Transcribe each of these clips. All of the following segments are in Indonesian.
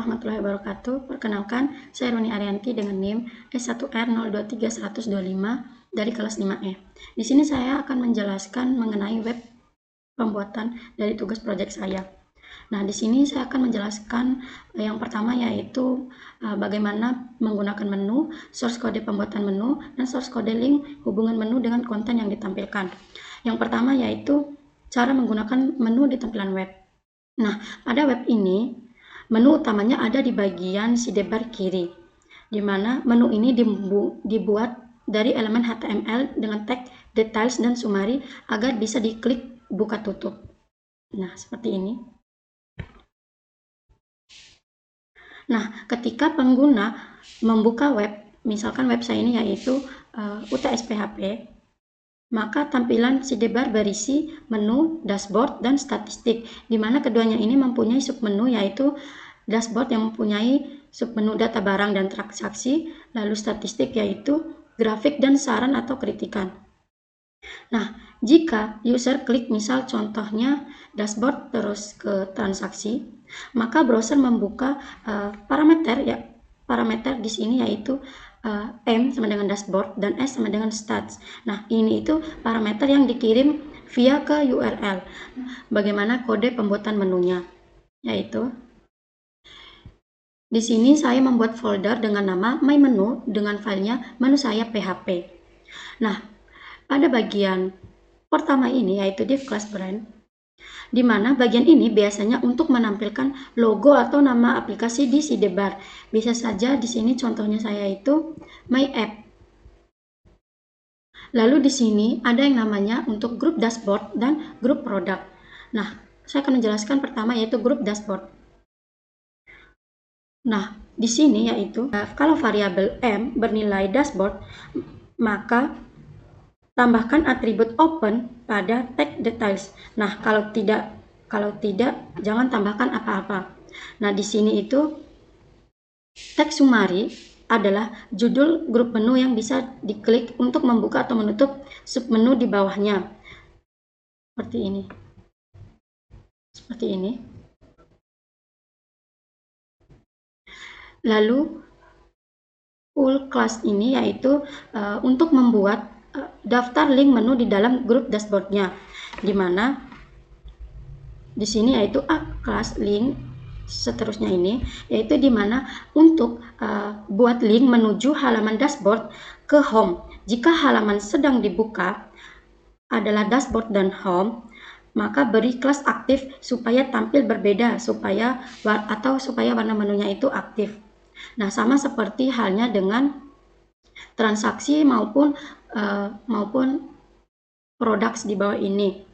Warahmatullahi wabarakatuh. Perkenalkan, saya Roni Arianti dengan NIM S1R023125 dari kelas 5E. Di sini saya akan menjelaskan mengenai web pembuatan dari tugas proyek saya. Nah, di sini saya akan menjelaskan yang pertama yaitu bagaimana menggunakan menu, source kode pembuatan menu, dan source kode link hubungan menu dengan konten yang ditampilkan. Yang pertama yaitu cara menggunakan menu di tampilan web. Nah, pada web ini menu utamanya ada di bagian sidebar kiri, di mana menu ini dibuat dari elemen HTML dengan tag details dan summary agar bisa diklik buka tutup. Nah, seperti ini. Nah, ketika pengguna membuka web, misalkan web saya ini yaitu UTS PHP, maka tampilan sidebar berisi menu, dashboard, dan statistik, di mana keduanya ini mempunyai submenu yaitu dashboard yang mempunyai submenu data barang dan transaksi, lalu statistik yaitu grafik dan saran atau kritikan. Nah, jika user klik misal contohnya dashboard terus ke transaksi, maka browser membuka parameter di sini yaitu M sama dengan dashboard dan S sama dengan stats. Nah, ini itu parameter yang dikirim via ke URL. Bagaimana kode pembuatan menunya? Yaitu di sini saya membuat folder dengan nama My Menu dengan filenya menu saya PHP. Nah, pada bagian pertama ini yaitu div class brand, di mana bagian ini biasanya untuk menampilkan logo atau nama aplikasi di sidebar. Bisa saja di sini contohnya saya itu My App. Lalu di sini ada yang namanya untuk grup dashboard dan grup produk. Nah, saya akan menjelaskan pertama yaitu grup dashboard. Nah, di sini yaitu kalau variabel M bernilai dashboard, maka tambahkan atribut open pada tag details. Nah, kalau tidak jangan tambahkan apa-apa. Nah, di sini itu tag summary adalah judul grup menu yang bisa diklik untuk membuka atau menutup submenu di bawahnya. Seperti ini. Seperti ini. Lalu full class ini yaitu untuk membuat daftar link menu di dalam grup dashboardnya, di mana di sini yaitu class link seterusnya ini yaitu di mana untuk buat link menuju halaman dashboard ke home. Jika halaman sedang dibuka adalah dashboard dan home, maka beri kelas aktif supaya tampil berbeda supaya warna menunya itu aktif. Nah, sama seperti halnya dengan transaksi maupun products di bawah ini.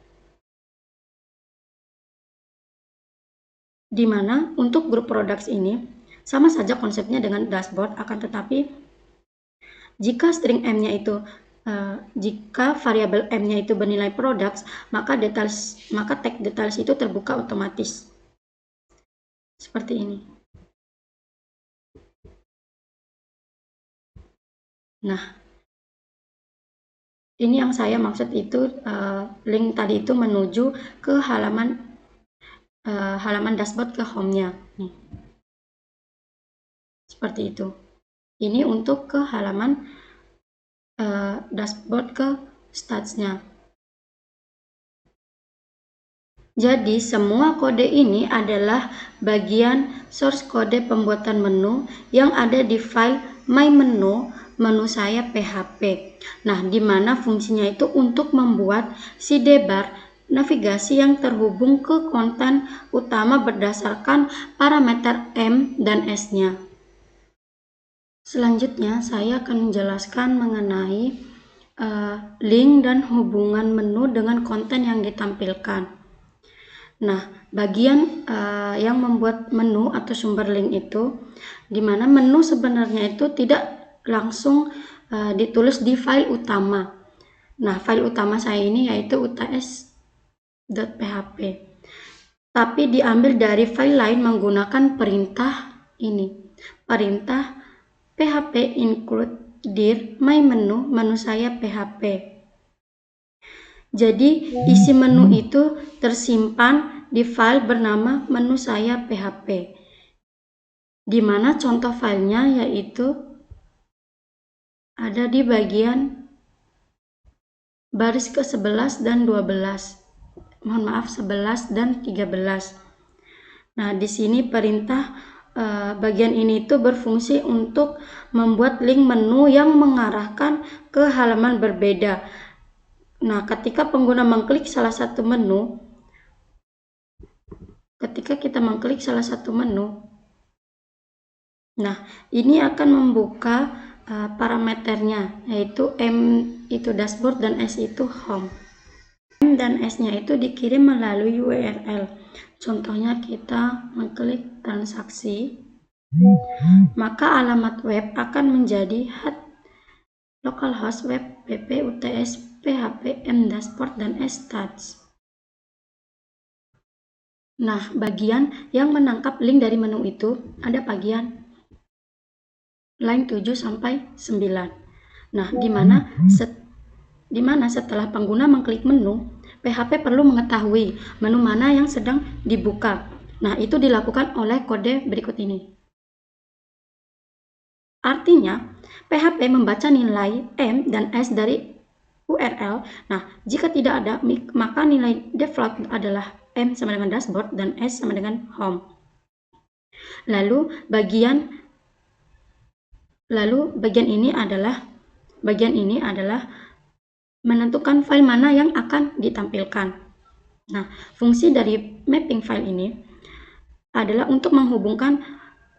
Di mana untuk grup products ini sama saja konsepnya dengan dashboard, akan tetapi jika string M-nya itu jika variabel M-nya itu bernilai products, maka tag details itu terbuka otomatis. Seperti ini. Nah, ini yang saya maksud itu link tadi itu menuju ke halaman dashboard ke home-nya. Nih. Seperti itu. Ini untuk ke halaman dashboard ke stats-nya. Jadi semua kode ini adalah bagian source kode pembuatan menu yang ada di file My Menu saya PHP. Nah, di mana fungsinya itu untuk membuat sidebar navigasi yang terhubung ke konten utama berdasarkan parameter M dan S-nya. Selanjutnya, saya akan menjelaskan mengenai link dan hubungan menu dengan konten yang ditampilkan. Nah, bagian yang membuat menu atau sumber link itu, di mana menu sebenarnya itu tidak langsung ditulis di file utama. Nah, file utama saya ini yaitu uts.php. Tapi diambil dari file lain menggunakan perintah ini. Perintah php include dir my menu saya PHP. Jadi isi menu itu tersimpan di file bernama menu saya PHP. di mana contoh filenya yaitu ada di bagian baris ke-11 dan 12. Mohon maaf, 11 dan 13. Nah, di sini perintah bagian ini itu berfungsi untuk membuat link menu yang mengarahkan ke halaman berbeda. Nah, ketika pengguna mengklik salah satu menu, nah, ini akan membuka parameternya, yaitu M itu dashboard dan S itu home. M dan S-nya itu dikirim melalui URL. Contohnya kita mengklik transaksi, maka alamat web akan menjadi localhost web pp uts php m dashboard dan s stats. Nah, bagian yang menangkap link dari menu itu ada bagian line 7 sampai 9. Nah, di mana setelah pengguna mengklik menu, PHP perlu mengetahui menu mana yang sedang dibuka. Nah, itu dilakukan oleh kode berikut ini. Artinya, PHP membaca nilai M dan S dari URL. Nah, jika tidak ada, maka nilai default adalah M sama dengan dashboard dan S sama dengan home. Lalu bagian ini adalah menentukan file mana yang akan ditampilkan. Nah, fungsi dari mapping file ini adalah untuk menghubungkan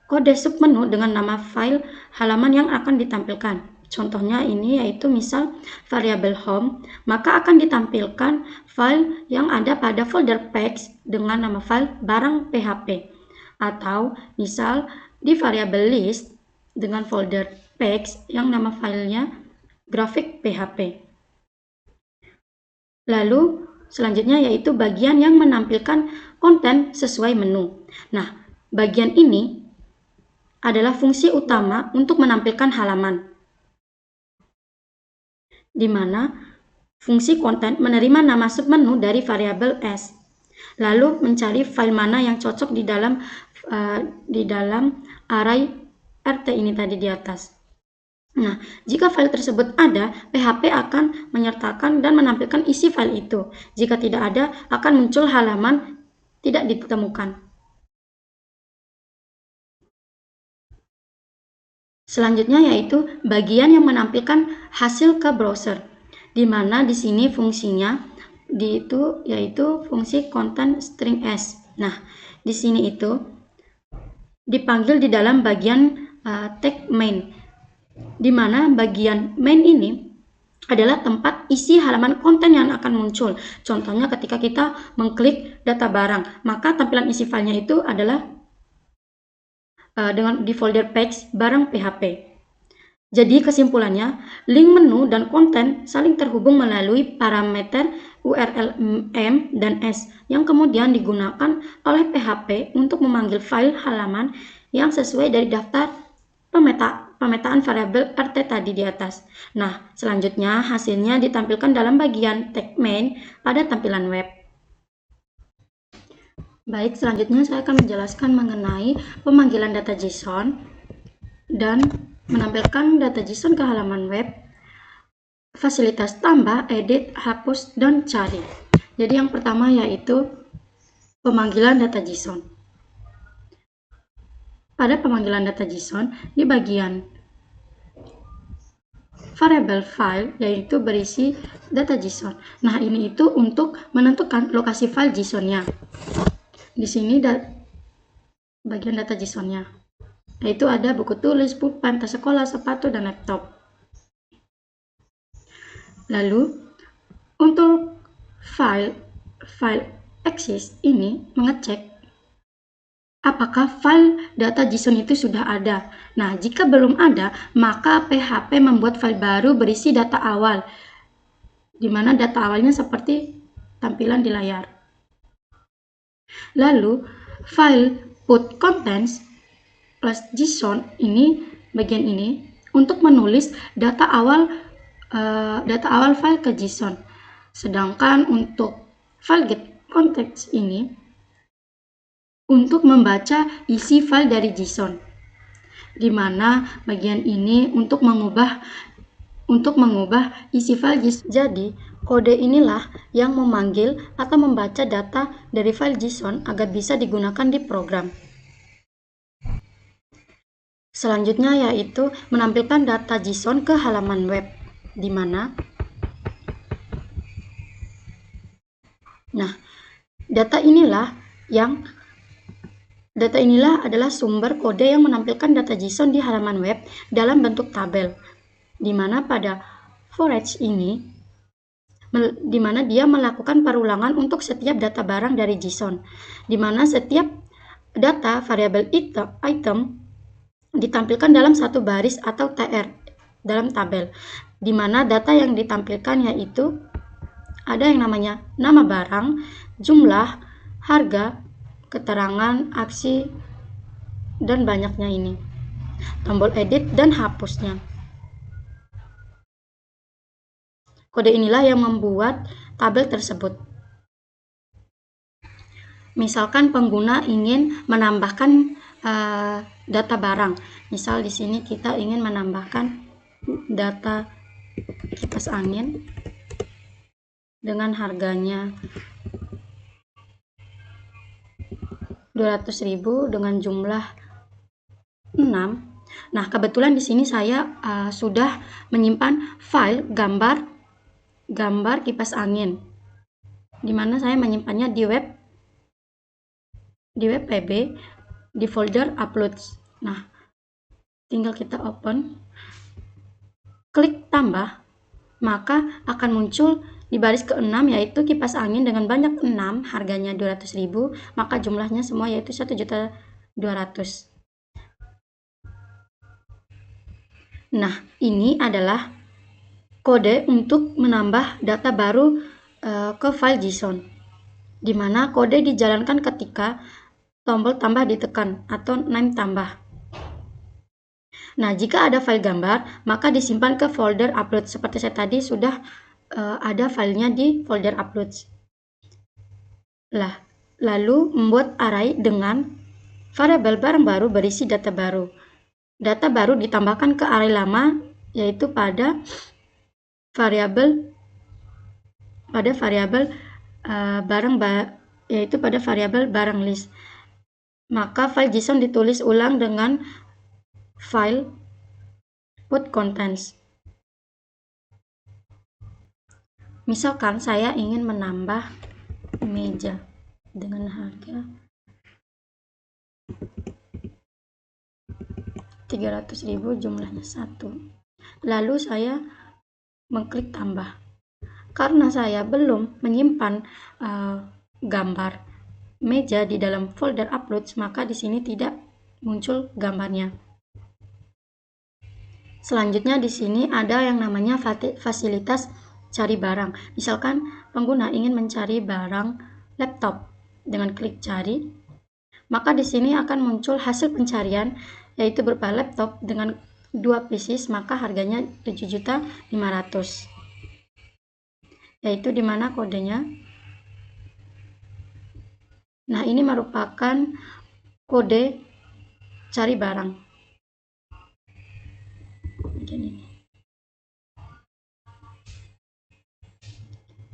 kode submenu dengan nama file halaman yang akan ditampilkan. Contohnya ini yaitu misal variabel home, maka akan ditampilkan file yang ada pada folder package dengan nama file barang PHP. Atau misal di variabel list dengan folder package yang nama filenya grafik PHP. Lalu selanjutnya yaitu bagian yang menampilkan konten sesuai menu. Nah, bagian ini adalah fungsi utama untuk menampilkan halaman, di mana fungsi konten menerima nama submenu dari variabel S, lalu mencari file mana yang cocok di dalam array RT ini tadi di atas. Nah, jika file tersebut ada, PHP akan menyertakan dan menampilkan isi file itu. Jika tidak ada, akan muncul halaman tidak ditemukan. Selanjutnya yaitu bagian yang menampilkan hasil ke browser, di mana di sini fungsinya yaitu fungsi content string S. Nah, di sini itu dipanggil di dalam bagian tag main, di mana bagian main ini adalah tempat isi halaman konten yang akan muncul. Contohnya ketika kita mengklik data barang, maka tampilan isi filenya itu adalah di folder package barang PHP. Jadi kesimpulannya, link menu dan konten saling terhubung melalui parameter URL M dan S yang kemudian digunakan oleh PHP untuk memanggil file halaman yang sesuai dari daftar pemetaan variabel RT tadi di atas. Nah, selanjutnya hasilnya ditampilkan dalam bagian tag main pada tampilan web. Baik, selanjutnya saya akan menjelaskan mengenai pemanggilan data JSON dan menampilkan data JSON ke halaman web, fasilitas tambah, edit, hapus, dan cari. Jadi yang pertama yaitu pemanggilan data JSON. Pada pemanggilan data JSON, di bagian variable file yaitu berisi data JSON. Nah, ini itu untuk menentukan lokasi file JSON-nya. Di sini bagian data JSON-nya, yaitu ada buku tulis, pulpen, tas sekolah, sepatu, dan laptop. Lalu untuk file access ini mengecek apakah file data JSON itu sudah ada. Nah, jika belum ada, maka PHP membuat file baru berisi data awal, di mana data awalnya seperti tampilan di layar. Lalu file put contents plus JSON ini, bagian ini untuk menulis data awal file ke JSON. Sedangkan untuk file get context ini untuk membaca isi file dari JSON. di mana bagian ini untuk mengubah isi file JSON. Jadi, kode inilah yang memanggil atau membaca data dari file JSON agar bisa digunakan di program. Selanjutnya yaitu menampilkan data JSON ke halaman web, di mana data inilah adalah sumber kode yang menampilkan data JSON di halaman web dalam bentuk tabel, di mana pada for each ini di mana dia melakukan perulangan untuk setiap data barang dari JSON, di mana setiap data variabel item ditampilkan dalam satu baris atau TR dalam tabel, di mana data yang ditampilkan yaitu ada yang namanya nama barang, jumlah, harga, keterangan, aksi, dan banyaknya ini, tombol edit dan hapusnya. Kode inilah yang membuat tabel tersebut. Misalkan pengguna ingin menambahkan data barang. Misal di sini kita ingin menambahkan data kipas angin dengan harganya 200.000 dengan jumlah 6. Nah, kebetulan di sini saya sudah menyimpan file gambar kipas angin, di mana saya menyimpannya di web PB di folder uploads. Nah, tinggal kita open, klik tambah, maka akan muncul di baris ke-6 yaitu kipas angin dengan banyak 6, harganya 200.000, maka jumlahnya semua yaitu 1.200.000. Nah, ini adalah kode untuk menambah data baru ke file JSON, di mana kode dijalankan ketika tombol tambah ditekan atau name tambah. Nah, jika ada file gambar, maka disimpan ke folder upload. Seperti saya tadi sudah ada filenya di folder uploads. Lalu membuat array dengan variabel barang baru berisi data baru. Data baru ditambahkan ke array lama, yaitu pada variabel barang list. Maka file JSON ditulis ulang dengan file put contents. Misalkan saya ingin menambah meja dengan harga 300.000, jumlahnya 1. Lalu saya mengklik tambah. Karena saya belum menyimpan gambar meja di dalam folder uploads, maka di sini tidak muncul gambarnya. Selanjutnya di sini ada yang namanya fasilitas cari barang. Misalkan pengguna ingin mencari barang laptop dengan klik cari, maka di sini akan muncul hasil pencarian yaitu berupa laptop dengan 2 pieces, maka harganya 7.500.000. Yaitu di mana kodenya. Nah, ini merupakan kode cari barang. Begini.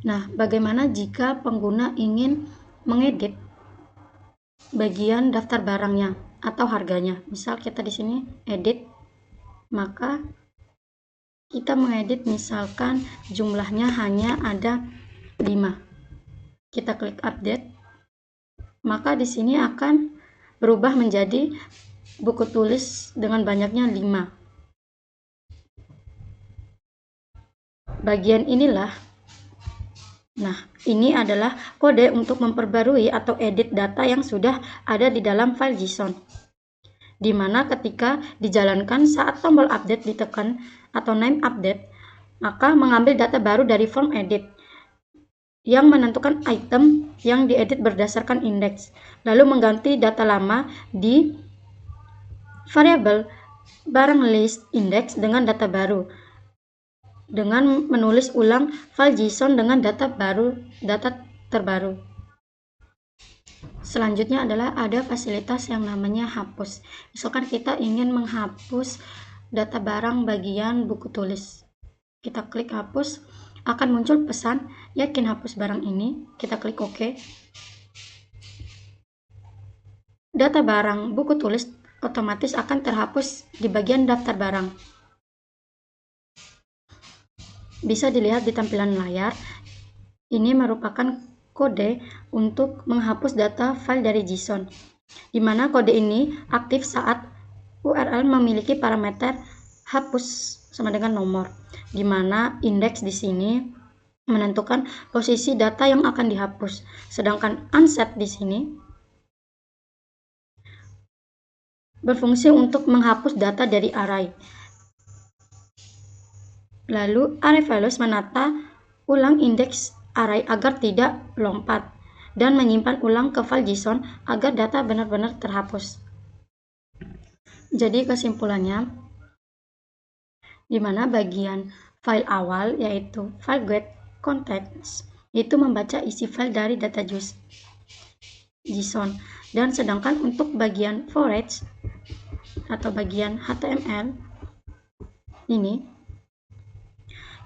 Nah, bagaimana jika pengguna ingin mengedit bagian daftar barangnya atau harganya? Misal kita di sini edit, maka kita mengedit misalkan jumlahnya hanya ada 5. Kita klik update, maka di sini akan berubah menjadi buku tulis dengan banyaknya 5. Bagian inilah. Nah, ini adalah kode untuk memperbarui atau edit data yang sudah ada di dalam file JSON, di mana ketika dijalankan saat tombol update ditekan atau name update, maka mengambil data baru dari form edit yang menentukan item yang diedit berdasarkan indeks, lalu mengganti data lama di variabel barang list index dengan data baru, dengan menulis ulang file JSON dengan data terbaru. Selanjutnya adalah ada fasilitas yang namanya hapus. Misalkan kita ingin menghapus data barang bagian buku tulis. Kita klik hapus, akan muncul pesan yakin hapus barang ini. Kita klik OK. Data barang buku tulis otomatis akan terhapus di bagian daftar barang. Bisa dilihat di tampilan layar, ini merupakan kode untuk menghapus data file dari JSON, di mana kode ini aktif saat URL memiliki parameter hapus sama dengan nomor, di mana indeks di sini menentukan posisi data yang akan dihapus, sedangkan unset di sini berfungsi untuk menghapus data dari array. Lalu array values menata ulang indeks array agar tidak lompat dan menyimpan ulang ke file JSON agar data benar-benar terhapus. Jadi kesimpulannya, di mana bagian file awal yaitu file get contents itu membaca isi file dari data JSON, dan sedangkan untuk bagian forage atau bagian HTML ini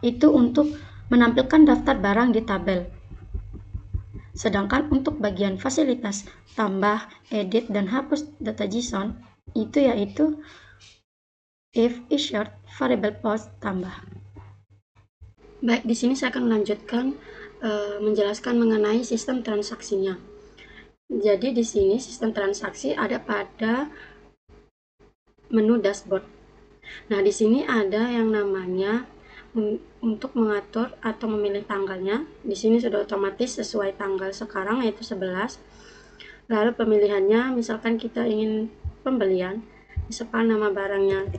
itu untuk menampilkan daftar barang di tabel. Sedangkan untuk bagian fasilitas tambah, edit, dan hapus data JSON itu yaitu if, insert, variable post, tambah. Baik, di sini saya akan melanjutkan menjelaskan mengenai sistem transaksinya. Jadi di sini sistem transaksi ada pada menu dashboard. Nah, di sini ada yang namanya untuk mengatur atau memilih tanggalnya. Di sini sudah otomatis sesuai tanggal sekarang yaitu 11. Lalu pemilihannya, misalkan kita ingin pembelian, misalkan nama barangnya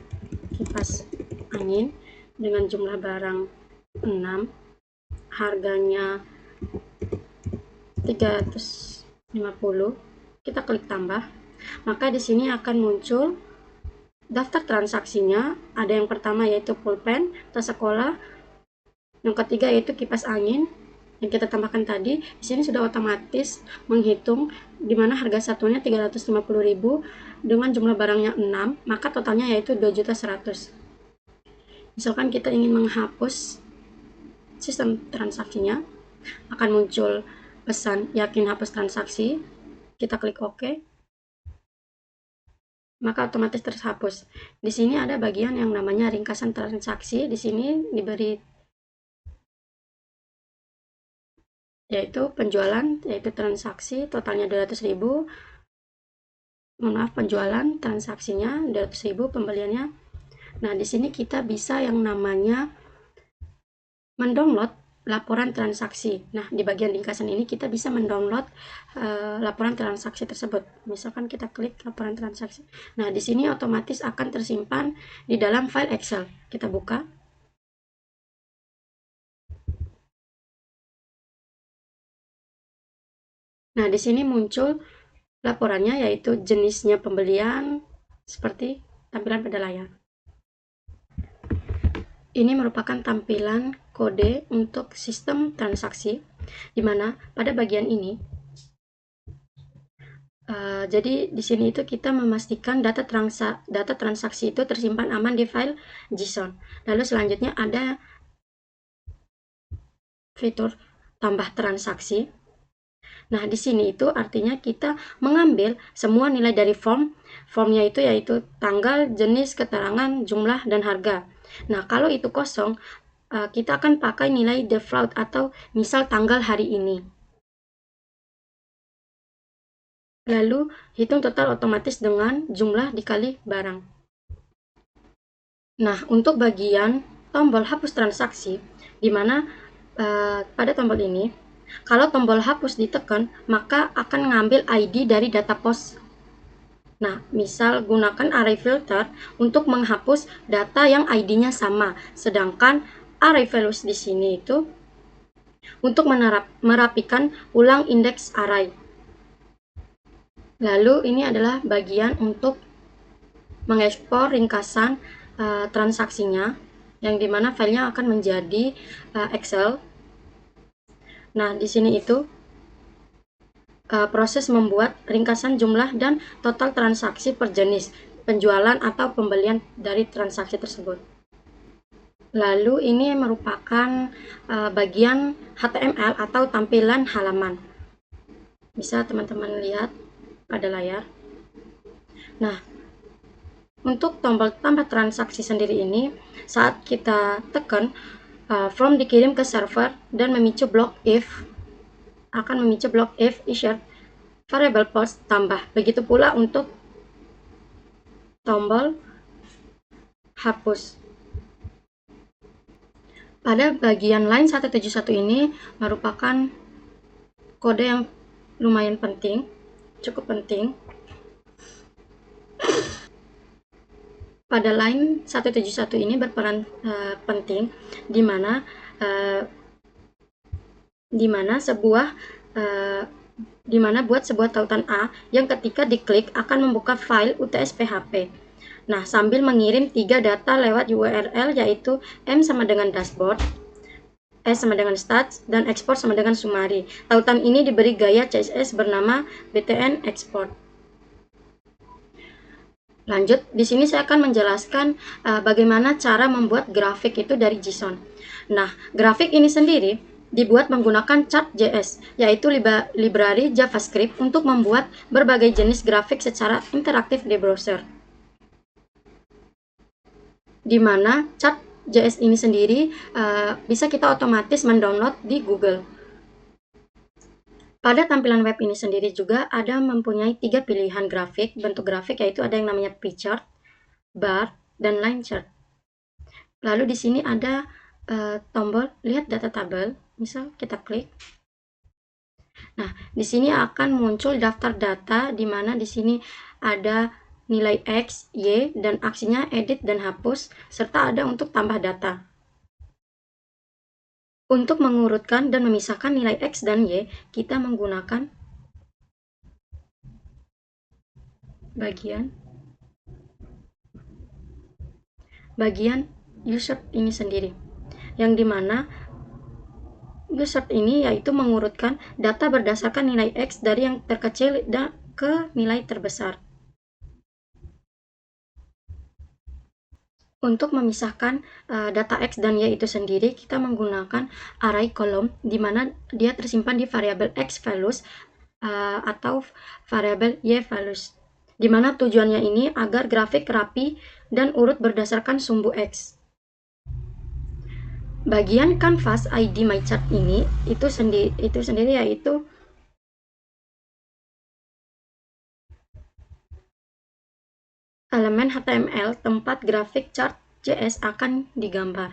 kipas angin dengan jumlah barang 6, harganya 350. Kita klik tambah. Maka di sini akan muncul daftar transaksinya. Ada yang pertama yaitu pulpen, tas sekolah. Yang ketiga yaitu kipas angin yang kita tambahkan tadi. Di sini sudah otomatis menghitung di mana harga satunya 350.000 dengan jumlah barangnya 6, maka totalnya yaitu 2.100.000. Misalkan kita ingin menghapus sistem transaksinya, akan muncul pesan yakin hapus transaksi. Kita klik OK. Maka otomatis terhapus. Di sini ada bagian yang namanya ringkasan transaksi. Di sini diberi yaitu penjualan, yaitu transaksi totalnya 200.000. Maaf, penjualan transaksinya 200.000, pembeliannya. Nah, di sini kita bisa yang namanya mendownload laporan transaksi. Nah, di bagian ringkasan ini kita bisa mendownload laporan transaksi tersebut. Misalkan kita klik laporan transaksi. Nah, di sini otomatis akan tersimpan di dalam file Excel. Kita buka. Nah, di sini muncul laporannya yaitu jenisnya pembelian seperti tampilan pada layar. Ini merupakan tampilan kode untuk sistem transaksi, di mana pada bagian ini, jadi di sini itu kita memastikan data transaksi itu tersimpan aman di file JSON. Lalu selanjutnya ada fitur tambah transaksi. Nah, di sini itu artinya kita mengambil semua nilai dari formnya itu yaitu tanggal, jenis, keterangan, jumlah, dan harga. Nah, kalau itu kosong, kita akan pakai nilai default atau misal tanggal hari ini. Lalu, hitung total otomatis dengan jumlah dikali barang. Nah, untuk bagian tombol hapus transaksi, di mana pada tombol ini, kalau tombol hapus ditekan, maka akan mengambil ID dari data pos. Nah, misal gunakan array filter untuk menghapus data yang ID-nya sama, sedangkan array values di sini itu untuk merapikan ulang indeks array. Lalu ini adalah bagian untuk mengekspor ringkasan transaksinya, yang dimana filenya akan menjadi Excel. Nah, di sini itu proses membuat ringkasan jumlah dan total transaksi per jenis, penjualan atau pembelian dari transaksi tersebut. Lalu ini merupakan bagian HTML atau tampilan halaman. Bisa teman-teman lihat pada layar. Nah, untuk tombol tambah transaksi sendiri ini, saat kita tekan, from dikirim ke server dan memicu blok if, akan memicu blok if insert variable post tambah. Begitu pula untuk tombol hapus. Pada bagian line 171 ini merupakan kode yang lumayan penting, cukup penting. Pada line 171 ini berperan penting di mana buat sebuah tautan A yang ketika diklik akan membuka file UTS-PHP. Nah, sambil mengirim 3 data lewat URL yaitu M sama dengan dashboard, S sama dengan stats, dan export sama dengan summary. Tautan ini diberi gaya CSS bernama btn export. Lanjut, di sini saya akan menjelaskan bagaimana cara membuat grafik itu dari JSON. Nah, grafik ini sendiri dibuat menggunakan Chart.js, yaitu library JavaScript untuk membuat berbagai jenis grafik secara interaktif di browser. Di mana Chart.js ini sendiri bisa kita otomatis mendownload di Google. Pada tampilan web ini sendiri juga ada mempunyai 3 pilihan grafik, bentuk grafik, yaitu ada yang namanya pie chart, bar, dan line chart. Lalu di sini ada tombol lihat data tabel, misal kita klik. Nah, di sini akan muncul daftar data di mana di sini ada nilai X, Y, dan aksinya edit dan hapus, serta ada untuk tambah data. Untuk mengurutkan dan memisahkan nilai X dan Y, kita menggunakan bagian user ini sendiri, yang dimana user ini yaitu mengurutkan data berdasarkan nilai X dari yang terkecil ke nilai terbesar. Untuk memisahkan data X dan Y itu sendiri, kita menggunakan array column, di mana dia tersimpan di variabel X values atau variabel Y values, di mana tujuannya ini agar grafik rapi dan urut berdasarkan sumbu X. Bagian canvas ID my chart ini itu sendiri yaitu elemen HTML tempat grafik Chart.js akan digambar.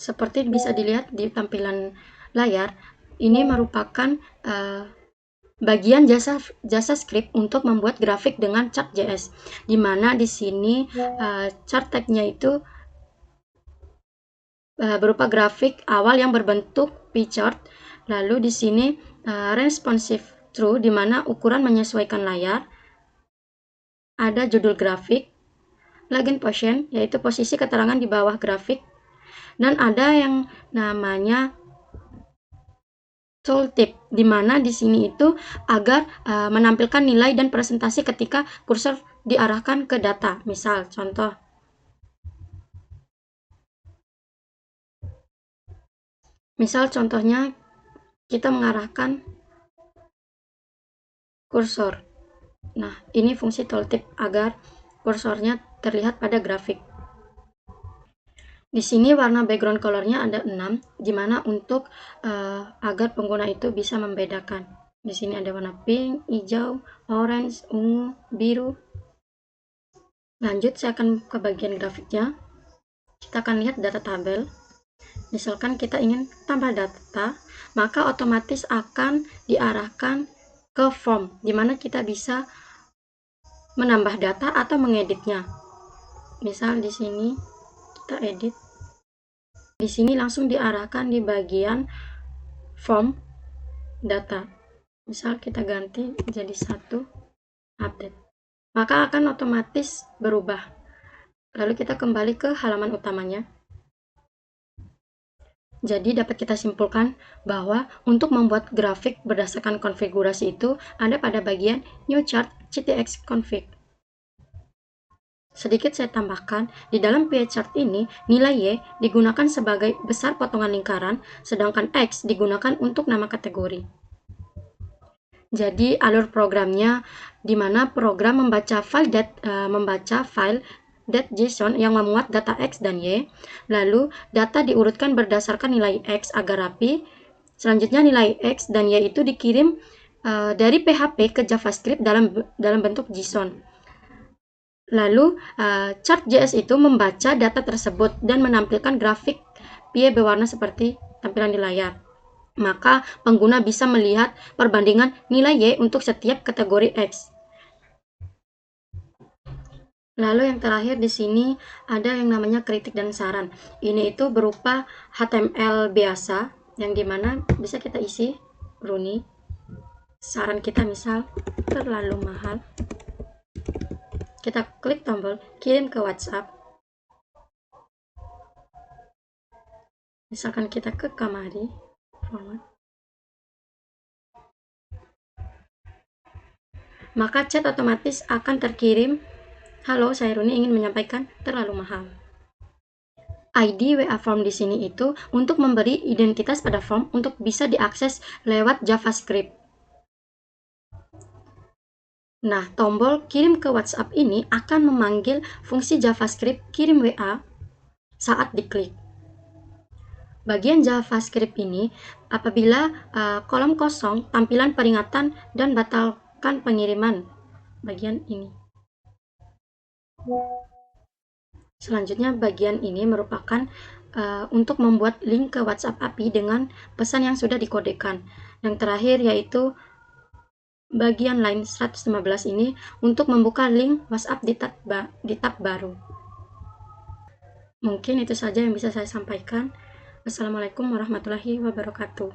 Seperti bisa dilihat di tampilan layar, ini merupakan bagian jasa script untuk membuat grafik dengan Chart.js, di mana di sini chart tag-nya itu berupa grafik awal yang berbentuk pie chart. Lalu di sini responsive true, di mana ukuran menyesuaikan layar. Ada judul grafik, legend position, yaitu posisi keterangan di bawah grafik, dan ada yang namanya tooltip, di mana di sini itu agar menampilkan nilai dan presentasi ketika kursor diarahkan ke data. Misal contohnya kita mengarahkan kursor. Nah, ini fungsi tooltip agar kursornya terlihat pada grafik. Di sini warna background colornya ada 6, di mana untuk agar pengguna itu bisa membedakan. Di sini ada warna pink, hijau, orange, ungu, biru. Lanjut, saya akan ke bagian grafiknya. Kita akan lihat data tabel. Misalkan kita ingin tambah data, maka otomatis akan diarahkan ke form, di mana kita bisa menambah data atau mengeditnya. Misal di sini kita edit. Di sini langsung diarahkan di bagian form data. Misal kita ganti jadi 1, update. Maka akan otomatis berubah. Lalu kita kembali ke halaman utamanya. Jadi dapat kita simpulkan bahwa untuk membuat grafik berdasarkan konfigurasi itu ada pada bagian New Chart GTX Config. Sedikit saya tambahkan, di dalam pie chart ini nilai Y digunakan sebagai besar potongan lingkaran, sedangkan X digunakan untuk nama kategori. Jadi alur programnya di mana program membaca file .json yang memuat data X dan Y, lalu data diurutkan berdasarkan nilai X agar rapi. Selanjutnya nilai X dan Y itu dikirim dari PHP ke JavaScript dalam bentuk JSON. Lalu chart.js itu membaca data tersebut dan menampilkan grafik pie berwarna seperti tampilan di layar. Maka pengguna bisa melihat perbandingan nilai Y untuk setiap kategori X. Lalu yang terakhir di sini ada yang namanya kritik dan saran. Ini itu berupa HTML biasa yang dimana bisa kita isi Rooney. Saran kita misal terlalu mahal. Kita klik tombol kirim ke WhatsApp. Misalkan kita ke kamari, format. Maka chat otomatis akan terkirim. Halo, saya Rooney ingin menyampaikan terlalu mahal. ID WA Form di sini itu untuk memberi identitas pada form untuk bisa diakses lewat JavaScript. Nah, tombol kirim ke WhatsApp ini akan memanggil fungsi JavaScript kirim WA saat diklik. Bagian JavaScript ini apabila kolom kosong, tampilan peringatan dan batalkan pengiriman. Bagian ini. Selanjutnya bagian ini merupakan untuk membuat link ke WhatsApp API dengan pesan yang sudah dikodekan. Yang terakhir yaitu bagian line 115 ini untuk membuka link WhatsApp di tab baru. Mungkin itu saja yang bisa saya sampaikan. Wassalamualaikum warahmatullahi wabarakatuh.